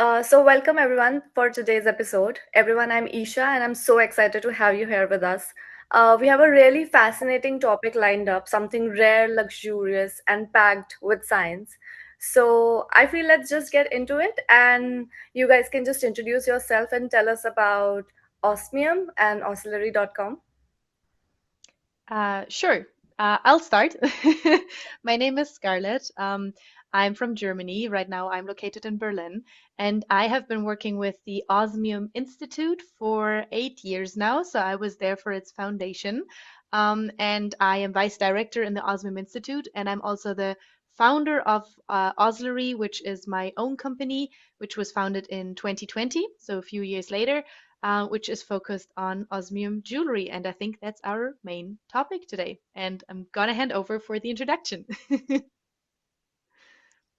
So welcome everyone for today's episode. Everyone, I'm Eesha and I'm so excited to have you here with us. We have a really fascinating topic lined up, something rare, luxurious, and packed with science. So I feel let's just get into it and you guys can just introduce yourself and tell us about OSMIUM and oscillary.com. Sure. I'll start. My name is Scarlett. I'm from Germany. Right now, I'm located in Berlin, and I have been working with the Osmium Institute for 8 years now. So I was there for its foundation. And I am vice director in the Osmium Institute, and I'm also the founder of Oslery, which is my own company, which was founded in 2020, so a few years later, which is focused on osmium jewelry. And I think that's our main topic today. And I'm gonna hand over for the introduction.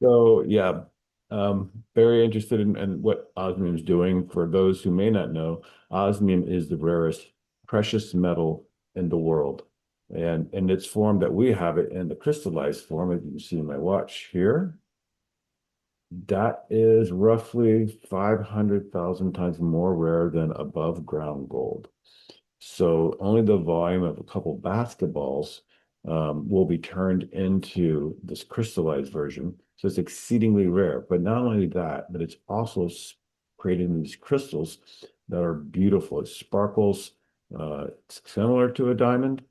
So yeah, very interested in what osmium is doing. For those who may not know, osmium is the rarest precious metal in the world. And in its form that we have it in the crystallized form, as you can see in my watch here, that is roughly 500,000 times more rare than above ground gold. So only the volume of a couple basketballs will be turned into this crystallized version. So it's exceedingly rare. But not only that, but it's also creating these crystals that are beautiful. It sparkles similar to a diamond.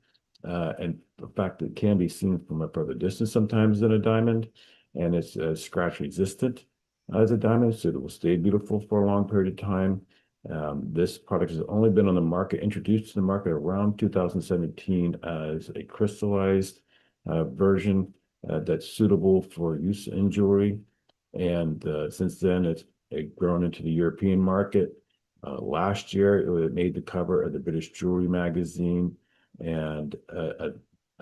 And the fact it can be seen from a further distance sometimes than a diamond. And it's scratch resistant as a diamond, so it will stay beautiful for a long period of time. This product has only been on the market, introduced to the market around 2017 as a crystallized version that's suitable for use in jewelry. And since then, it's grown into the European market. Last year, it made the cover of the British Jewelry magazine, and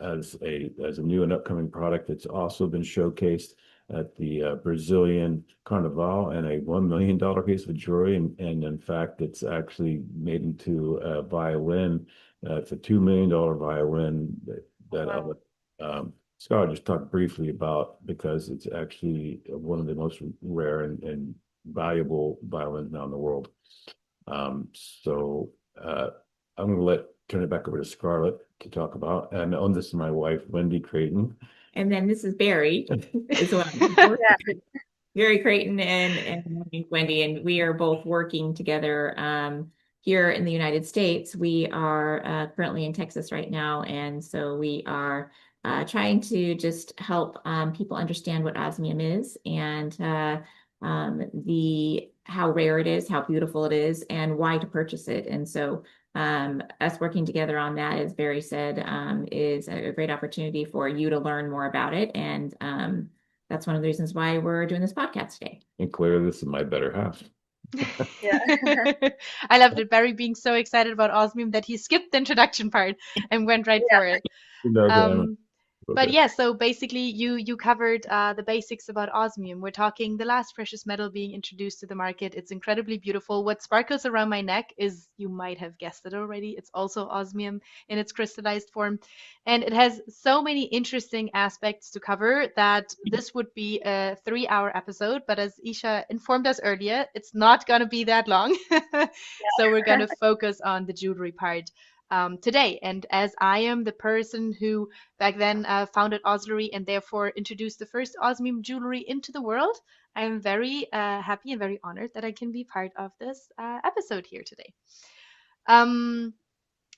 as a new and upcoming product, it's also been showcased at the Brazilian Carnival and a $1 million piece of jewelry. And in fact, it's actually made into a violin. It's a $2 million violin that Wow. Scott just talked briefly about because it's actually one of the most rare and valuable violins now in the world. So I'm going to turn it back over to Scarlett to talk about. And on this is my wife, Wendy Creighton. And then this is Barry as well. Yeah. Barry Creighton and Wendy, and we are both working together here in the United States. We are currently in Texas right now, and so we are trying to just help people understand what osmium is and the how rare it is, how beautiful it is, and why to purchase it. And so us working together on that, as Barry said, is a great opportunity for you to learn more about it. And that's one of the reasons why we're doing this podcast today. And clearly, this is my better half. Yeah. I loved it. Barry being so excited about osmium that he skipped the introduction part and went right for it. No, Um, but okay. yeah, so basically you covered the basics about osmium. We're talking the last precious metal being introduced to the market. It's incredibly beautiful. What sparkles around my neck is, you might have guessed it already, it's also osmium in its crystallized form. And it has so many interesting aspects to cover that this would be a 3 hour episode. But as Isha informed us earlier, it's not going to be that long. So we're going to focus on the jewelry part today. And as I am the person who back then founded Oslery and therefore introduced the first osmium jewelry into the world, I am very happy and very honored that I can be part of this episode here today. Um,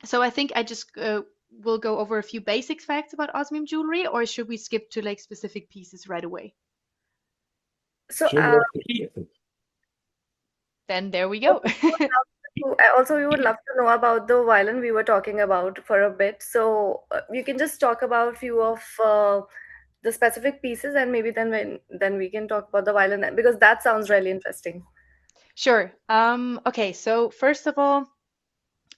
so I think I just will go over a few basic facts about osmium jewelry, or should we skip to like specific pieces right away? So Sure. Then there we go. also, we would love to know about the violin we were talking about for a bit. So you can just talk about few of the specific pieces, and maybe then we can talk about the violin because that sounds really interesting. Sure. Okay, so first of all,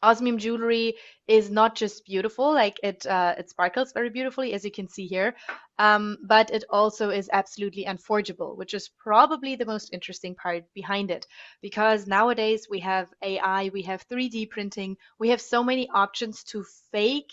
osmium jewelry is not just beautiful, like it sparkles very beautifully, as you can see here, but it also is absolutely unforgeable, which is probably the most interesting part behind it. Because nowadays we have AI, we have 3D printing, we have so many options to fake,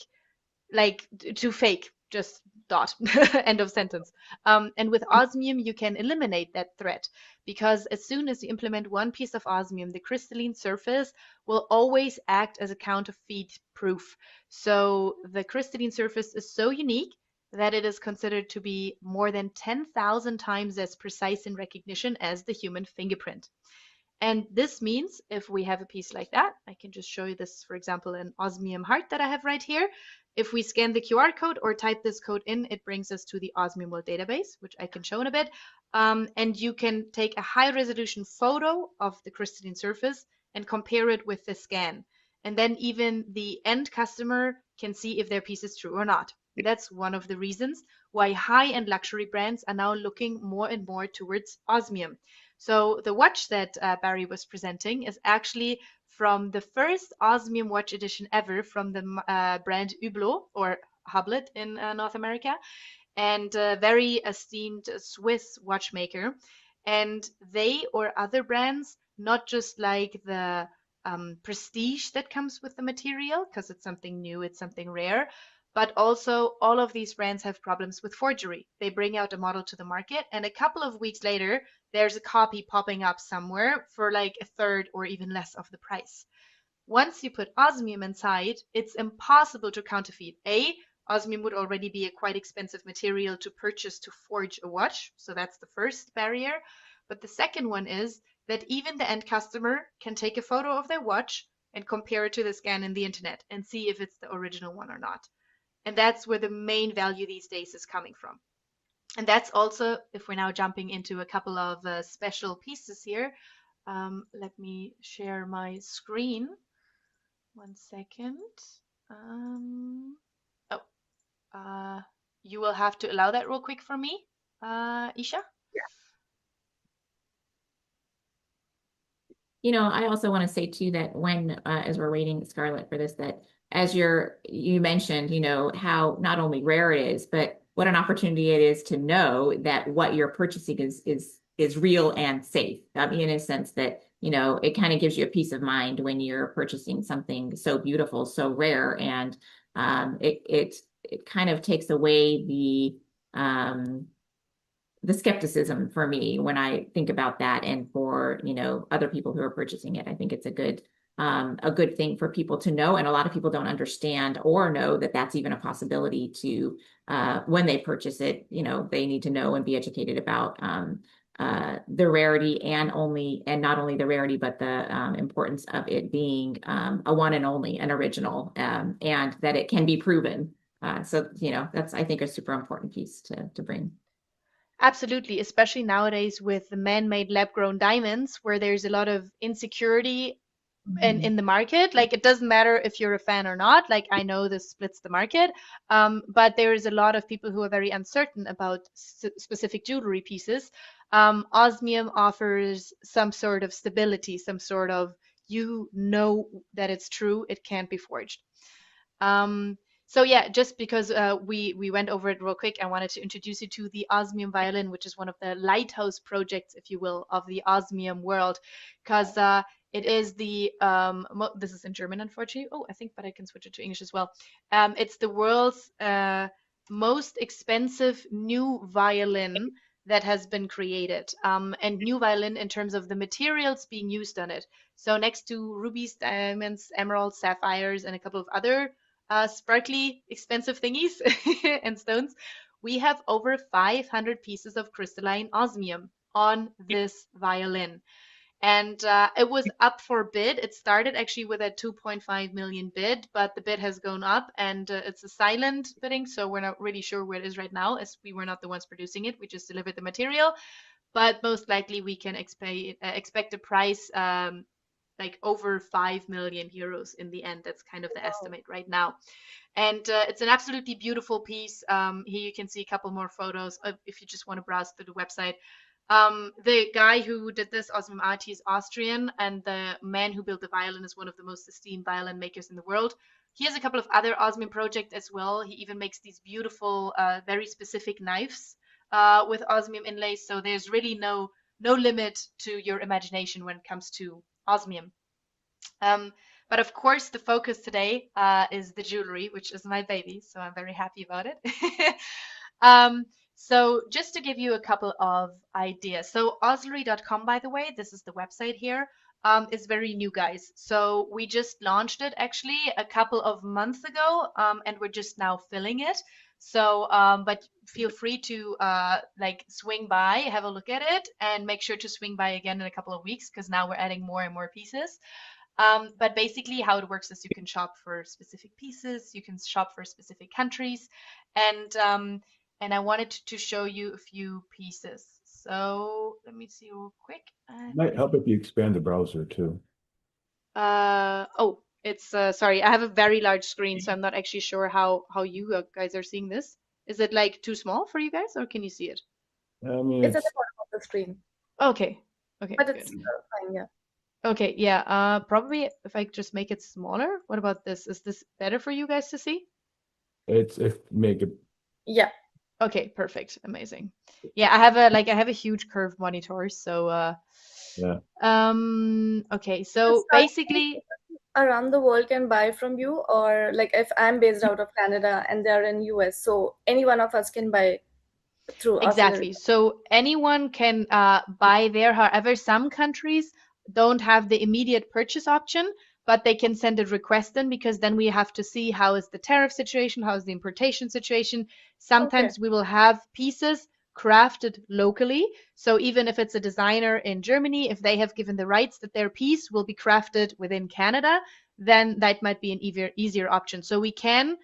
like to fake just dot. End of sentence. And with osmium, you can eliminate that threat, because as soon as you implement one piece of osmium, the crystalline surface will always act as a counterfeit proof. So the crystalline surface is so unique that it is considered to be more than 10,000 times as precise in recognition as the human fingerprint. And this means if we have a piece like that, I can just show you this, for example, an osmium heart that I have right here. If we scan the QR code or type this code in, it brings us to the Osmium World database, which I can show in a bit. And you can take a high resolution photo of the crystalline surface and compare it with the scan. And then even the end customer can see if their piece is true or not. That's one of the reasons why high-end luxury brands are now looking more and more towards osmium. So the watch that Barry was presenting is actually from the first osmium watch edition ever from the brand Hublot, or Hublet in North America, and a very esteemed Swiss watchmaker. And they or other brands not just like the prestige that comes with the material, because it's something new, it's something rare, but also all of these brands have problems with forgery. They bring out a model to the market, and a couple of weeks later, there's a copy popping up somewhere for like a third or even less of the price. Once you put osmium inside, it's impossible to counterfeit. Osmium would already be a quite expensive material to purchase to forge a watch, so that's the first barrier. But the second one is that even the end customer can take a photo of their watch and compare it to the scan in the internet and see if it's the original one or not. And that's where the main value these days is coming from. And that's also, if we're now jumping into a couple of special pieces here, let me share my screen. 1 second. Oh, you will have to allow that real quick for me, Eesha. I also want to say too that when, as we're waiting, Scarlett, for this, that as you mentioned, how not only rare it is, but what an opportunity it is to know that what you're purchasing is real and safe. I mean, in a sense that, it kind of gives you a peace of mind when you're purchasing something so beautiful, so rare, and it kind of takes away the skepticism for me when I think about that, and for other people who are purchasing it. I think it's a good thing for people to know, and a lot of people don't understand or know that that's even a possibility to when they purchase it. They need to know and be educated about the rarity, and not only the rarity, but the importance of it being a one and only, an original, and that it can be proven. So that's, I think, a super important piece to bring. Absolutely, especially nowadays with the man-made lab-grown diamonds, where there's a lot of insecurity in the market. Like, it doesn't matter if you're a fan or not. Like, I know this splits the market, but there is a lot of people who are very uncertain about specific jewelry pieces. Osmium offers some sort of stability, some sort of, that it's true, it can't be forged. So yeah, just because we went over it real quick, I wanted to introduce you to the Osmium violin, which is one of the lighthouse projects, if you will, of the Osmium world, because it is the this is in German, unfortunately. Oh, I think, but I can switch it to English as well. It's the world's most expensive new violin that has been created, and new violin in terms of the materials being used on it. So next to rubies, diamonds, emeralds, sapphires, and a couple of other sparkly, expensive thingies and stones, we have over 500 pieces of crystalline osmium on this violin. And it was up for bid. It started actually with a 2.5 million bid, but the bid has gone up, and it's a silent bidding, so we're not really sure where it is right now, as we were not the ones producing it. We just delivered the material, but most likely we can expect a price like over 5 million euros in the end. That's kind of the estimate right now. And it's an absolutely beautiful piece. Here you can see a couple more photos if you just want to browse through the website. The guy who did this, Osmium Art, is Austrian, and the man who built the violin is one of the most esteemed violin makers in the world. He has a couple of other Osmium projects as well. He even makes these beautiful, very specific knives with osmium inlays. So there's really no limit to your imagination when it comes to osmium. But of course, the focus today is the jewelry, which is my baby, so I'm very happy about it. So just to give you a couple of ideas. So oslery.com, by the way, this is the website here, is very new, guys. So we just launched it actually a couple of months ago, and we're just now filling it. So, but feel free to like swing by, have a look at it, and make sure to swing by again in a couple of weeks because now we're adding more and more pieces. But basically, how it works is you can shop for specific pieces, you can shop for specific countries, and I wanted to show you a few pieces. So let me see real quick. Might help if you expand the browser too. Oh, it's sorry, I have a very large screen, so I'm not actually sure how you guys are seeing this. Is it like too small for you guys, or can you see it? I mean, It's at the it's bottom of the screen, Okay, okay, but good. it's fine. Yeah. Okay, yeah, probably if I just make it smaller. What about this? Is this better for you guys to see? if make it Yeah. Okay, perfect. Amazing. Yeah, I have a huge curved monitor, so yeah. okay, This so basically around the world can buy from you, or like if I'm based out of Canada and they're in US, so any one of us can buy through auxiliary. exactly. So anyone can buy there. However, some countries don't have the immediate purchase option, but they can send a request in because then we have to see how is the tariff situation, how is the importation situation. Okay. Sometimes we will have pieces crafted locally. So even if it's a designer in Germany, if they have given the rights that their piece will be crafted within Canada, then that might be an easier option. So we can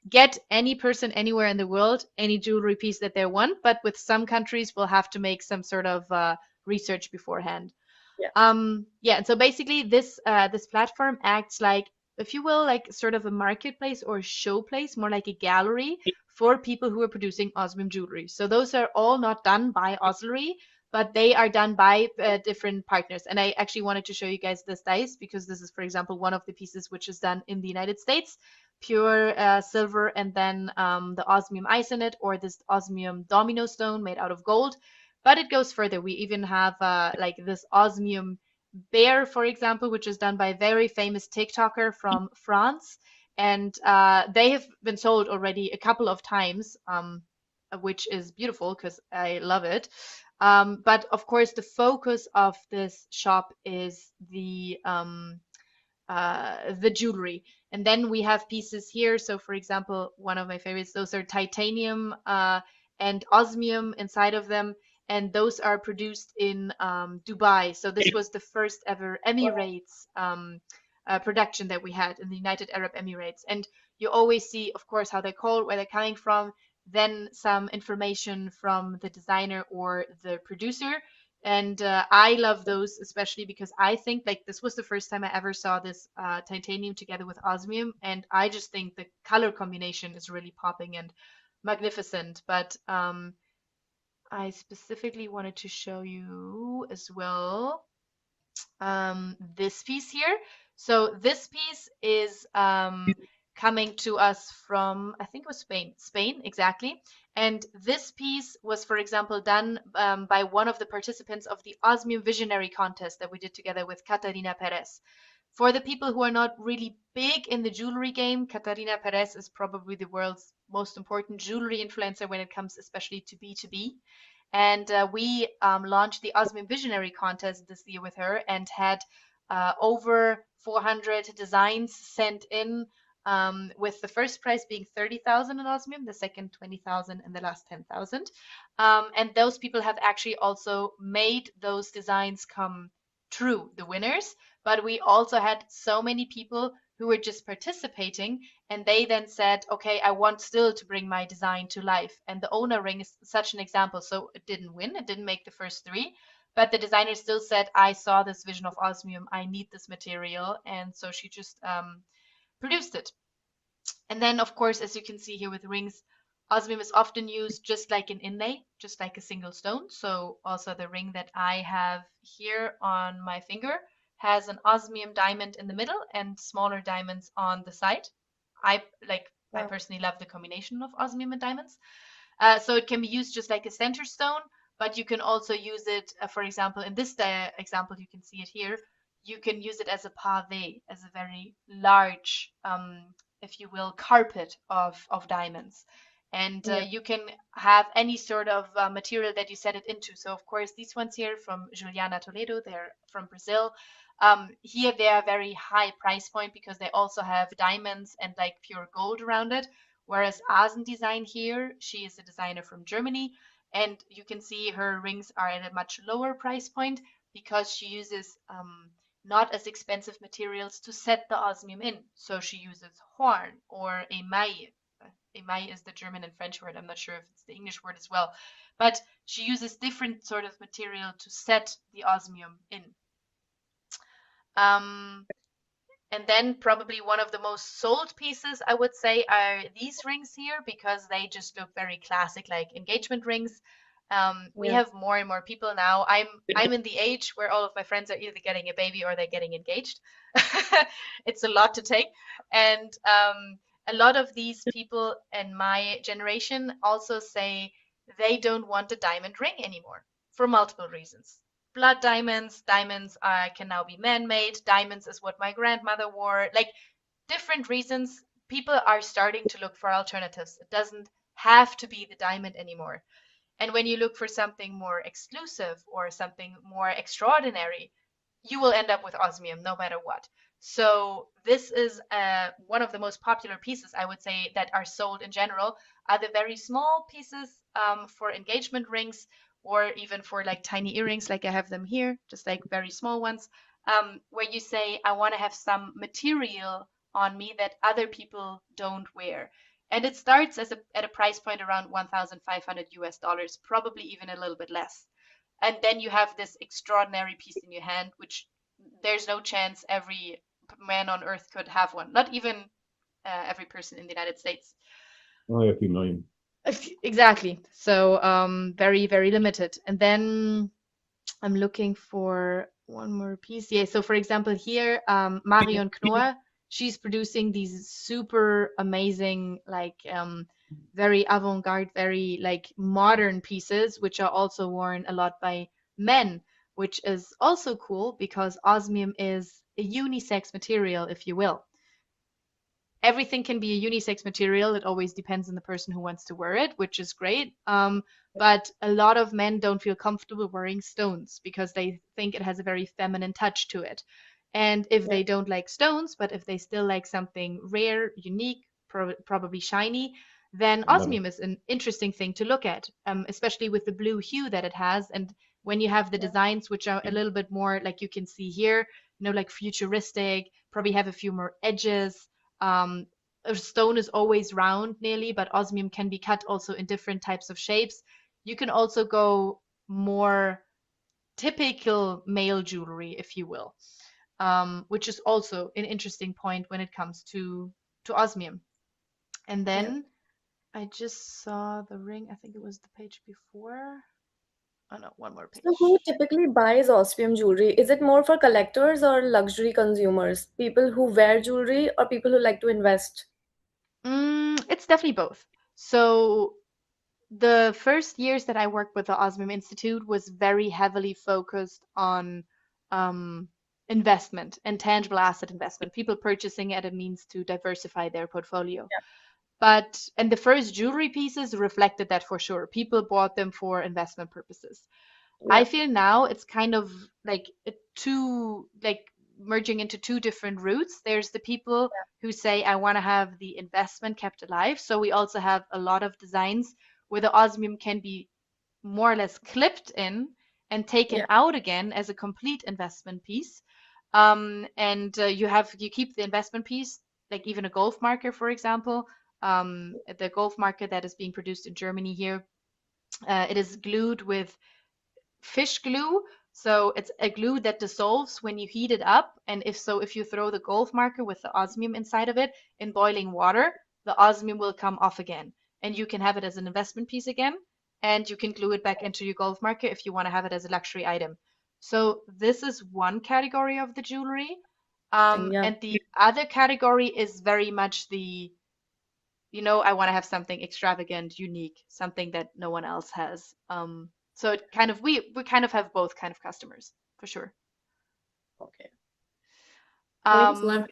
get any person anywhere in the world any jewelry piece that they want, but with some countries we'll have to make some sort of research beforehand. Yeah. Yeah, and so basically this platform acts like, if you will, like sort of a marketplace or a show place, more like a gallery for people who are producing osmium jewelry. So those are all not done by Oslery, but they are done by different partners. And I actually wanted to show you guys this dice because this is, for example, one of the pieces which is done in the United States, pure silver, and then the osmium ice in it, or this osmium domino stone made out of gold. But it goes further. We even have like this osmium bear, for example, which is done by a very famous TikToker from France. And they have been sold already a couple of times, which is beautiful because I love it. But of course, the focus of this shop is the jewelry. And then we have pieces here. So, for example, one of my favorites, those are titanium and osmium inside of them. And those are produced in Dubai. So, this was the first ever Emirates production that we had in the United Arab Emirates. And you always see, of course, how they're called, where they're coming from, then some information from the designer or the producer. And I love those especially because I think like this was the first time I ever saw this titanium together with osmium, and I just think the color combination is really popping and magnificent. But I specifically wanted to show you as well this piece here. So this piece is coming to us from, I think it was Spain. Spain, exactly. And this piece was, for example, done by one of the participants of the Osmium Visionary contest that we did together with Catarina Perez. For the people who are not really big in the jewelry game, Catarina Perez is probably the world's most important jewelry influencer when it comes especially to B2B. And we launched the Osmium Visionary contest this year with her and had over 400 designs sent in, with the first prize being 30,000 in Osmium, the second 20,000, and the last 10,000. And those people have actually also made those designs come true, the winners. But we also had so many people who were just participating, and they then said, okay, I want still to bring my design to life. And the owner ring is such an example. So it didn't win, it didn't make the first three, but the designer still said, I saw this vision of osmium, I need this material. And so she just produced it. And then, of course, as you can see here with rings, osmium is often used just like an inlay, just like a single stone. So also the ring that I have here on my finger has an osmium diamond in the middle and smaller diamonds on the side. I Wow. personally love the combination of osmium and diamonds. So it can be used just like a center stone, but you can also use it, for example, in this example, you can see it here. You can use it as a pavé, as a very large, if you will, carpet of diamonds. And Yeah. you can have any sort of material that you set it into. So of course, these ones here from Juliana Toledo, they're from Brazil. Here they are very high price point because they also have diamonds and like pure gold around it. Whereas Asen Design here, she is a designer from Germany, and you can see her rings are at a much lower price point because she uses not as expensive materials to set the osmium in. So she uses horn or emaille. Emaille is the German and French word. I'm not sure if it's the English word as well. But she uses different sort of material to set the osmium in. Um, and then probably one of the most sold pieces, I would say, are these rings here because they just look very classic, like engagement rings. We Yeah. have more and more people now. I'm in the age where all of my friends are either getting a baby or they're getting engaged. It's a lot to take, and a lot of these people in my generation also say they don't want a diamond ring anymore for multiple reasons. Blood diamonds, diamonds can now be man-made. Diamonds is what my grandmother wore. Like different reasons, people are starting to look for alternatives. It doesn't have to be the diamond anymore. And when you look for something more exclusive or something more extraordinary, you will end up with osmium no matter what. So this is one of the most popular pieces, I would say, that are sold in general, are the very small pieces for engagement rings or even for like tiny earrings, like I have them here, just like very small ones, where you say, I want to have some material on me that other people don't wear. And it starts at a price point around 1,500 US dollars, probably even a little bit less. And then you have this extraordinary piece in your hand, which there's no chance every man on earth could have one, not even every person in the United States. Only a few million. Exactly. So very, very limited. And then I'm looking for one more piece. Yeah, so for example, here, Marion Knorr, she's producing these super amazing, like very avant-garde, very like modern pieces, which are also worn a lot by men, which is also cool because osmium is a unisex material, if you will. Everything can be a unisex material. It always depends on the person who wants to wear it, which is great. But a lot of men don't feel comfortable wearing stones because they think it has a very feminine touch to it. And if Yeah. they don't like stones, but if they still like something rare, unique, probably shiny, then Love it. osmium is an interesting thing to look at, especially with the blue hue that it has. And when you have the Yeah. designs, which are a little bit more like you can see here, like futuristic, probably have a few more edges. um, a stone is always round nearly, but osmium can be cut also in different types of shapes. You can also go more typical male jewelry, if you will, which is also an interesting point when it comes to osmium. And Yeah. then I just saw the ring. I think it was the page before. Oh no, one more So who page. typically buys osmium jewelry? Is it more for collectors or luxury consumers? People who wear jewelry or people who like to invest? It's definitely both. So the first years that I worked with the Osmium Institute was very heavily focused on um, investment and tangible asset investment, people purchasing it as a means to diversify their portfolio. And the first jewelry pieces reflected that for sure. People bought them for investment purposes. I Yeah. feel now it's kind of like merging into two different routes. There's the people who say, I want to have the investment kept alive. So we also have a lot of designs where the osmium can be more or less clipped in and taken Yeah. out again as a complete investment piece. And you keep the investment piece, like even a golf marker, for example. The golf marker that is being produced in Germany here, it is glued with fish glue. So it's a glue that dissolves when you heat it up. And if you throw the golf marker with the osmium inside of it in boiling water, the osmium will come off again. And you can have it as an investment piece again. And you can glue it back into your golf marker if you want to have it as a luxury item. So this is one category of the jewelry. Interesting. Yeah. And the other category is very much I want to have something extravagant, unique, something that no one else has. So it kind of we kind of have both kind of customers for sure. Okay. So I just Um, love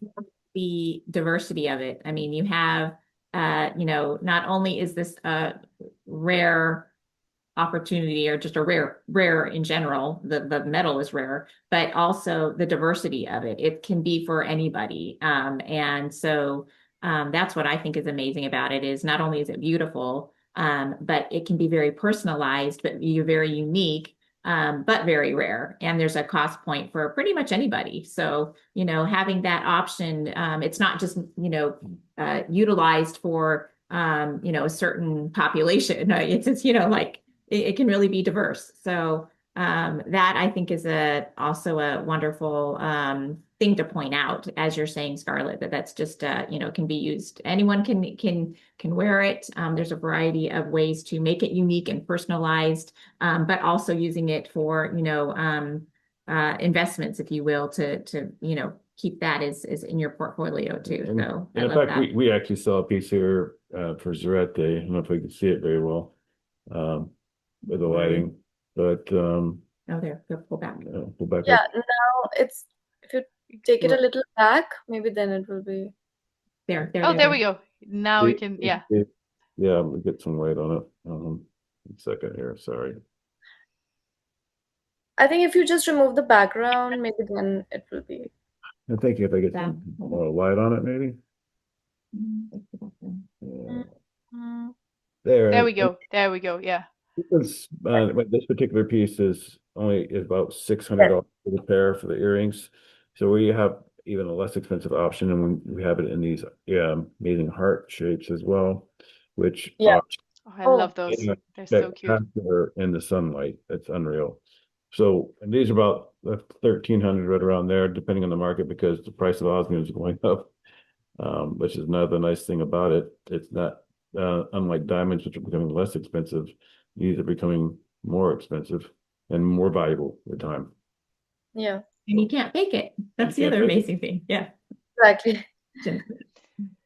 the diversity of it. I mean, you have not only is this a rare opportunity or just a rare in general, the metal is rare, but also the diversity of it. It can be for anybody. And so that's what I think is amazing about it is not only is it beautiful, but it can be very personalized, but you're very unique. But very rare. And there's a cost point for pretty much anybody. So, having that option, it's not just, utilized for, a certain population. It's like it can really be diverse. So that I think is also a wonderful thing to point out, as you're saying, Scarlett, that's just can be used. Anyone can wear it. There's a variety of ways to make it unique and personalized, but also using it for investments, if you will, to keep that is in your portfolio too. So and in fact, we actually saw a piece here for Zarette Day. I don't know if we can see it very well. With the lighting, but oh, there, pull back. Pull back Yeah, up. now it's if you take it a little back, maybe then it will be there. Oh, there we go. Now we can, yeah. Yeah, we'll get some light on it. A second here, sorry. I think if you just remove the background, maybe then it will be. I'm thinking if I get some more light on it, maybe. Mm. There we go. There we go. Yeah. This particular piece is about Yes. $600 for the pair for the earrings. So we have even a less expensive option, and we have it in these amazing heart shapes as well, which Yeah. are Oh, I love those. They're so cute. spectacular in the sunlight. It's unreal. So, and these are about 1,300 right around there, depending on the market, because the price of osmium is going up, which is another nice thing about it. It's not unlike diamonds, which are becoming less expensive. These are becoming more expensive and more valuable with time. Yeah. And you can't fake it. That's the other amazing thing. Yeah. Exactly.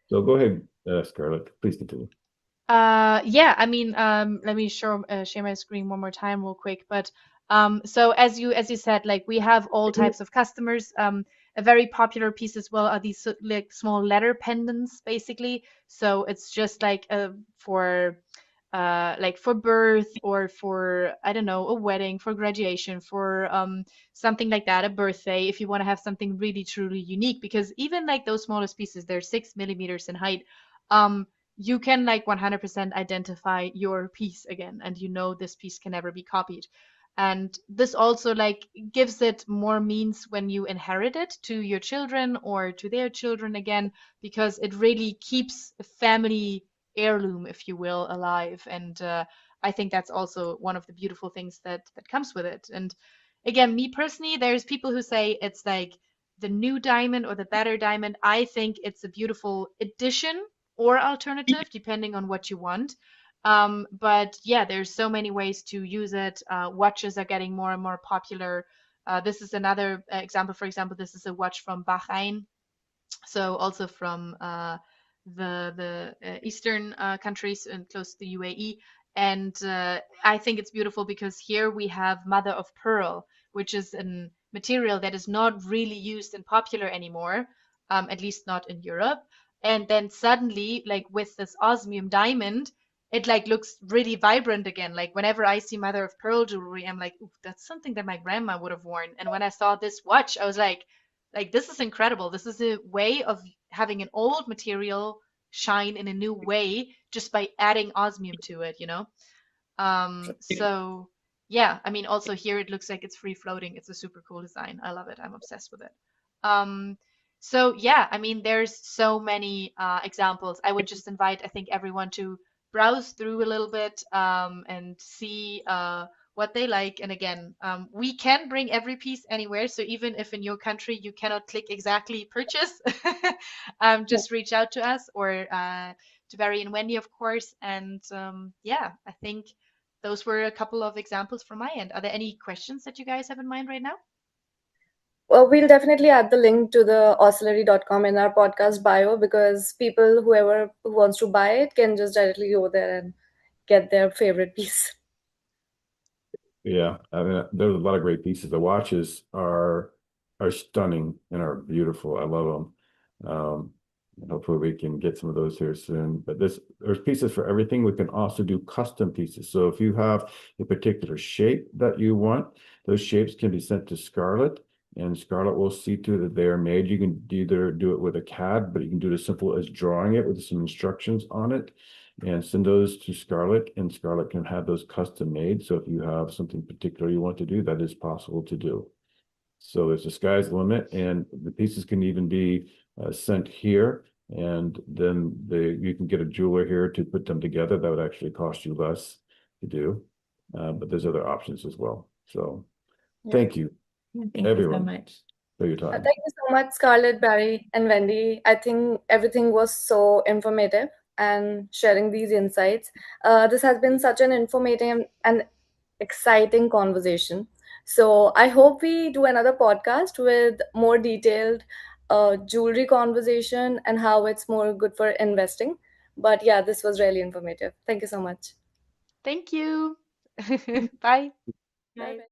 So go ahead, Scarlett. Please continue. Yeah, I mean, let me share my screen one more time real quick. But so as you said, like we have all types of customers. A very popular piece as well are these like small letter pendants, basically. So it's just like for birth or for, I don't know, a wedding, for graduation, for something like that, a birthday, if you want to have something really truly unique, because even like those smallest pieces, they're 6 millimeters in height. You can like 100% identify your piece again, and this piece can never be copied. And this also like gives it more means when you inherit it to your children or to their children again, because it really keeps a family heirloom, if you will, alive. And I think that's also one of the beautiful things that comes with it. And again, me personally, there's people who say it's like the new diamond or the better diamond. I think it's a beautiful addition or alternative, depending on what you want. But yeah, there's so many ways to use it. Watches are getting more and more popular. This is another example. For example, this is a watch from Bahrain, so also from the eastern countries and close to the UAE. And I think it's beautiful because here we have mother of pearl, which is a material that is not really used and popular anymore, at least not in Europe. And then suddenly, like with this osmium diamond, it like looks really vibrant again. Like whenever I see mother of pearl jewelry, I'm like, ooh, that's something that my grandma would have worn. And when I saw this watch, I was like this is incredible. This is a way of having an old material shine in a new way just by adding osmium to it. So yeah, I mean, also here it looks like it's free floating. It's a super cool design. I love it. I'm obsessed with it. Um, so yeah, I mean, there's so many examples. I would just invite, I think, everyone to browse through a little bit and see what they like. And again, we can bring every piece anywhere. So even if in your country you cannot click exactly purchase, just reach out to us or to Barry and Wendy, of course. And yeah, I think those were a couple of examples from my end. Are there any questions that you guys have in mind right now? Well, we'll definitely add the link to the oscillary.com in our podcast bio, because whoever who wants to buy it can just directly go there and get their favorite piece. Yeah, I mean, there's a lot of great pieces. The watches are stunning and are beautiful. I love them. And hopefully we can get some of those here soon. But there's pieces for everything. We can also do custom pieces. So if you have a particular shape that you want, those shapes can be sent to Scarlett, and Scarlett will see to it that they are made. You can either do it with a CAD, but you can do it as simple as drawing it with some instructions on it and send those to Scarlett, and Scarlett can have those custom made. So if you have something particular you want to do, that is possible to do. So there's the sky's the limit, and the pieces can even be sent here, and then you can get a jeweler here to put them together. That would actually cost you less to do, but there's other options as well. So Yeah. thank you, Thank everyone, you so much. for your time. Thank you so much, Scarlett, Barry, and Wendy. I think everything was so informative and sharing these insights. This has been such an informative and exciting conversation. So I hope we do another podcast with more detailed jewelry conversation and how it's more good for investing. But yeah, this was really informative. Thank you so much. Thank you. Bye. Bye Bye. bye.